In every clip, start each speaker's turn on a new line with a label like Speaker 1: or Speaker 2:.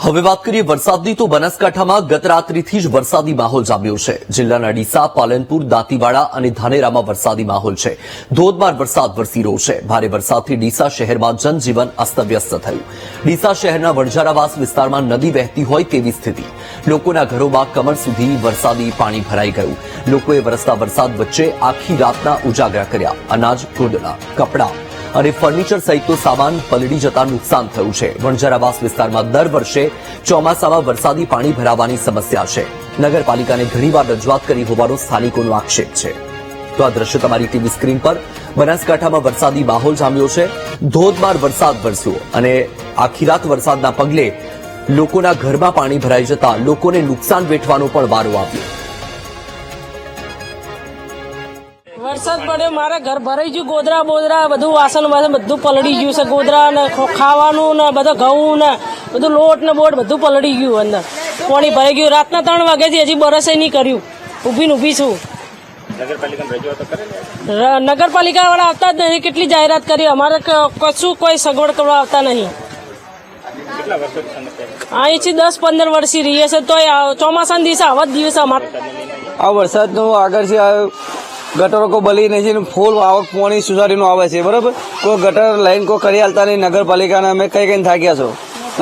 Speaker 1: હવે વાત કરીએ વરસાદની તો બનાસકાંઠામાં ગત રાત્રિથી જ વરસાદી માહોલ જામ્યો છે। જિલ્લાના ડીસા, પાલનપુર, દાંતીવાડા અને ધાનેરામાં વરસાદી માહોલ છે। ધોધમાર વરસાદ વરસી રહ્યો છે। ભારે વરસાદથી ડીસા શહેરમાં જનજીવન અસ્તવ્યસ્ત થયું। ડીસા શહેરના વણઝારાવાસ વિસ્તારમાં નદી વહેતી હોય તેવી સ્થિતિ। લોકોના ઘરોમાં કમર સુધી વરસાદી પાણી ભરાઈ ગયું। લોકોએ વરસતા વરસાદ વચ્ચે આખી રાતના ઉજાગરા કર્યા। અનાજ, ગોદડા, કપડાં અને ફર્નિચર સહિતનો સામાન પલળી જતા નુકસાન થયું છે। વણઝારાવાસ વિસ્તારમાં દર વર્ષે ચોમાસામાં વરસાદી પાણી ભરાવાની સમસ્યા છે। નગરપાલિકાને ઘણીવાર રજૂઆત કરી હોવાનો સ્થાનિકોનો આક્ષેપ છે। તો આ દ્રશ્ય તમારી ટીવી સ્ક્રીન પર બનાસકાંઠામાં વરસાદી માહોલ જામ્યો છે। ધોધમાર વરસાદ વરસ્યો અને આખી રાત વરસાદના પગલે લોકોના ઘરમાં પાણી ભરાઈ જતા લોકોને નુકસાન વેઠવાનો પણ વારો આવ્યો।
Speaker 2: વરસાદ પડ્યો, મારા ઘર ભરાઈ ગયું। ગોદરા બોદરા બધું વાસણ બધું પલળી ગયું છે। ગોદરા ને ખાવાનું ને બધું ઘઉં ને બધું લોટ ને બોટ બધું પલળી ગયું। અંદર પાણી ભરાઈ ગયું। રાતના 3 વાગ્યાથી હજી બરસે નહીં કર્યું। ઊભી છું। નગરપાલિકા વાળા આવતા જ નહીં। કેટલી જાહેરાત કરી, અમારે કશું કોઈ સગવડ કરવા આવતા નહીં। અહીંથી 10-15 વર્ષથી રહીએ છે, તો ચોમાસાના દિવસે આવા જ દિવસે અમારે
Speaker 3: આ વરસાદનો આગળ છે। ગટરો કોઈ બલી નહીં છે, ફૂલ આવક પાણી સોસાયટીનું આવે છે, બરાબર। કોઈ ગટર લાઈન કોઈ કરી હાલતા નહીં નગરપાલિકાને। અમે કઈ થાક્યા છો।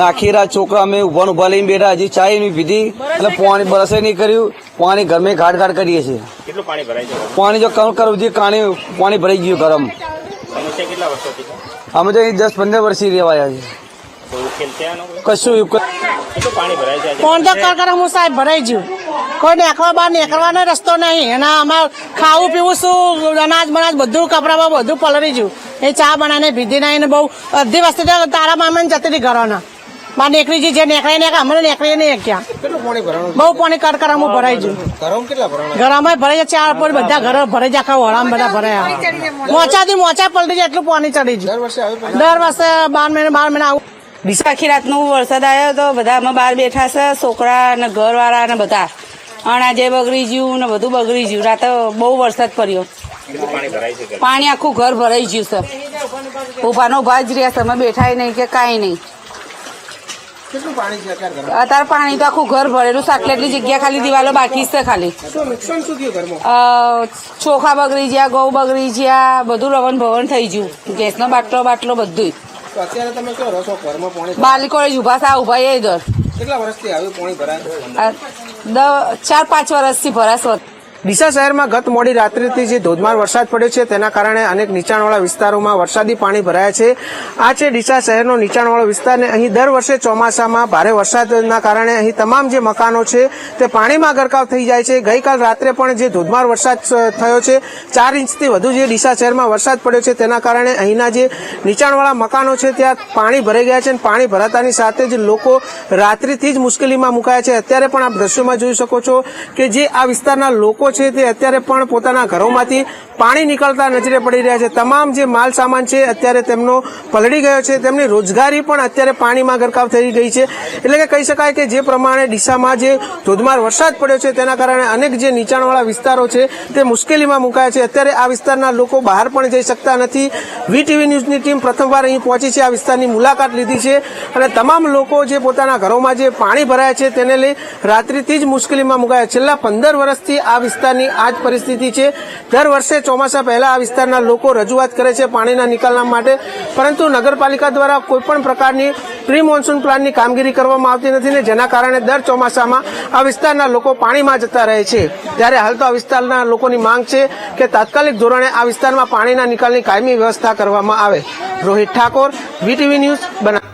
Speaker 3: આખી રાત છોકરા અમે ઉભા લઈને બેઠા। હજી ચાય નહીં પીધી એટલે પાણી બરસે નહીં કર્યું। પાણી ઘરમાં ઘાટ કરીએ છીએ।
Speaker 4: કેટલું પાણી ભરાય છે?
Speaker 3: પાણી જો કમ કરવું જોઈએ, પાણી ભરાઈ ગયું ગરમ।
Speaker 4: સમસ્યા કેટલા વર્ષોથી?
Speaker 3: અમે તો 10-15 વર્ષથી રહેવાયા છીએ। કશું
Speaker 4: પાણી ભરાય છે?
Speaker 2: પાણી તો કરકરામું સાહેબ ભરાઈ ગયું। કોઈ બહાર નીકળવાનો રસ્તો નહીં। એના અમારે ખાવું પીવું શું, અનાજ બનાજ બધું કપડામાં બધું પલળી ગયું। એ ચા બનાવીને પીધી નહીં। બહુ અડધી વસ્તુ તો તારા મામાને જતી હતી ઘરોના। બહાર નીકળી ગઈ, જે નીકળે અમને નીકળી નહીં ક્યાં। બહુ પાણી કરકરામું ભરાઈ ગયું। ઘરમાં ભરાઈ જાય 4 પોઈન્ટ બધા ઘરો ભરાઈ જાય। આખા વડામાં બધા ભરાયા। મોચાથી મોચા પલટી જાય એટલું પાણી ચડી ગયું। દર વર્ષે 12 મહિના આવું।
Speaker 5: આખી રાતનો વરસાદ આવ્યો તો બધા અમે બહાર બેઠા છે, છોકરા ને ઘરવાળા ને બધા। અનાજે બગડી ગયું ને બધું બગડી ગયું। રાતે બહુ વરસાદ પડ્યો। પાણી આખું ઘર ભરાઈ ગયું છે। ઉભાનો ઉભા જ રહ્યા છે, અમે બેઠા નહીં કે કાંઈ નહીં। અત્યારે પાણી તો આખું ઘર ભરેલું છે। આટલી જગ્યા ખાલી દિવાલો બાકી છે ખાલી। ચોખા બગડી ગયા, ઘઉં બગડી ગયા, બધું રવણ ભવન થઈ ગયું। ગેસનો બાટલો બધું। બાલિકો ઉભા થા ઉભા એ દર
Speaker 4: કેટલા વર્ષથી આવ્યું પાણી ભરાય?
Speaker 5: 4-5 વર્ષથી ભરાશ।
Speaker 6: ડીસા શહેરમાં ગત મોડી રાત્રિથી જે ધોધમાર વરસાદ પડ્યો છે તેના કારણે અનેક નીચાણવાળા વિસ્તારોમાં વરસાદી પાણી ભરાયા છે। આ છે ડીસા શહેરનો નીચાણવાળો વિસ્તાર ને અહીં દર વર્ષે ચોમાસામાં ભારે વરસાદના કારણે અહીં તમામ જે મકાનો છે તે પાણીમાં ગરકાવ થઈ જાય છે। ગઈકાલ રાત્રે પણ જે ધોધમાર વરસાદ થયો છે, 4 ઇંચથી વધુ જે ડીસા શહેરમાં વરસાદ પડ્યો છે તેના કારણે અહીંના જે નીચાણવાળા મકાનો છે ત્યાં પાણી ભરાઈ ગયા છે। પાણી ભરાતાની સાથે જ લોકો રાત્રિથી જ મુશ્કેલીમાં મુકાયા છે। અત્યારે પણ આપ દ્રશ્યોમાં જોઈ શકો છો કે જે આ વિસ્તારના લોકો છે તે અત્યારે પણ પોતાના ઘરોમાંથી પાણી નીકળતા નજરે પડી રહ્યા છે। તમામ જે માલ સામાન છે અત્યારે તેમનો પલળી ગયો છે। તેમની રોજગારી પણ અત્યારે પાણીમાં ગરકાવ થઈ ગઈ છે। એટલે કે કહી શકાય કે જે પ્રમાણે ડીસામાં જે ધોધમાર વરસાદ પડ્યો છે તેના કારણે અનેક જે નીચાણવાળા વિસ્તારો છે તે મુશ્કેલીમાં મુકાયા છે। અત્યારે આ વિસ્તારના લોકો બહાર પણ જઈ શકતા નથી। વીટીવી ન્યૂઝની ટીમ પ્રથમવાર અહીં પહોંચી છે, આ વિસ્તારની મુલાકાત લીધી છે અને તમામ લોકો જે પોતાના ઘરોમાં જે પાણી ભરાયા છે તેને લઈ રાત્રિથી જ મુશ્કેલીમાં મુકાયા। છેલ્લા 15 વર્ષથી આ વિસ્તારની આ જ પરિસ્થિતિ છે। દર વર્ષે ચોમાસા પહેલા આ વિસ્તારના લોકો રજૂઆત કરે છે પાણીના નિકાલના માટે, પરંતુ નગરપાલિકા દ્વારા કોઈપણ પ્રકારની પ્રી મોન્સૂન પ્લાનની કામગીરી કરવામાં આવતી નથી ને જેના કારણે દર ચોમાસામાં આ વિસ્તારના લોકો પાણીમાં જતા રહે છે। ત્યારે હાલ તો આ વિસ્તારના લોકોની માંગ છે કે તાત્કાલિક ધોરણે આ વિસ્તારમાં પાણીના નિકાલની કાયમી વ્યવસ્થા કરવામાં આવે। Rohit Thakor, VTV news, Banaskantha.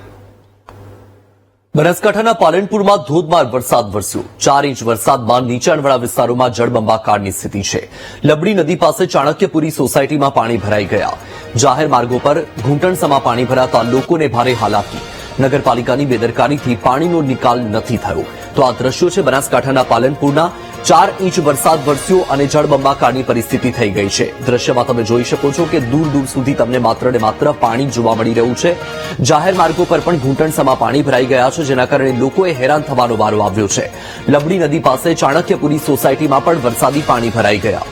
Speaker 1: બનાસકાંઠાના પાલનપુરમાં ધોધમાર વરસાદ વરસ્યો। 4 ઇંચ વરસાદમાં નીચાણવાળા વિસ્તારોમાં જળબંબાકારની સ્થિતિ છે। લબડી નદી પાસે ચાણક્યપુરી સોસાયટીમાં પાણી ભરાઈ ગયા। જાહેર માર્ગો પર ઘૂંટણસમાં પાણી ભરાતા લોકોને ભારે હાલાકી। નગરપાલિકાની બેદરકારીથી પાણીનો નિકાલ નથી થયો। તો આ દ્રશ્યો છે બનાસકાંઠાના પાલનપુરના। 4 ઇંચ વરસાદ વરસ્યો અને જળબંબાકારની પરિસ્થિતિ થઈ ગઈ છે। દ્રશ્યમાં તમે જોઈ શકો છો કે દૂર દૂર સુધી તમને માત્ર ને માત્ર પાણી જોવા મળી રહ્યું છે। જાહેર માર્ગો પર પણ ઘૂંટણસમાં પાણી ભરાઈ ગયા છે, જેના કારણે લોકોએ હેરાન થવાનો વારો આવ્યો છે। લબડી નદી પાસે ચાણક્યપુરી સોસાયટીમાં પણ વરસાદી પાણી ભરાઈ ગયા।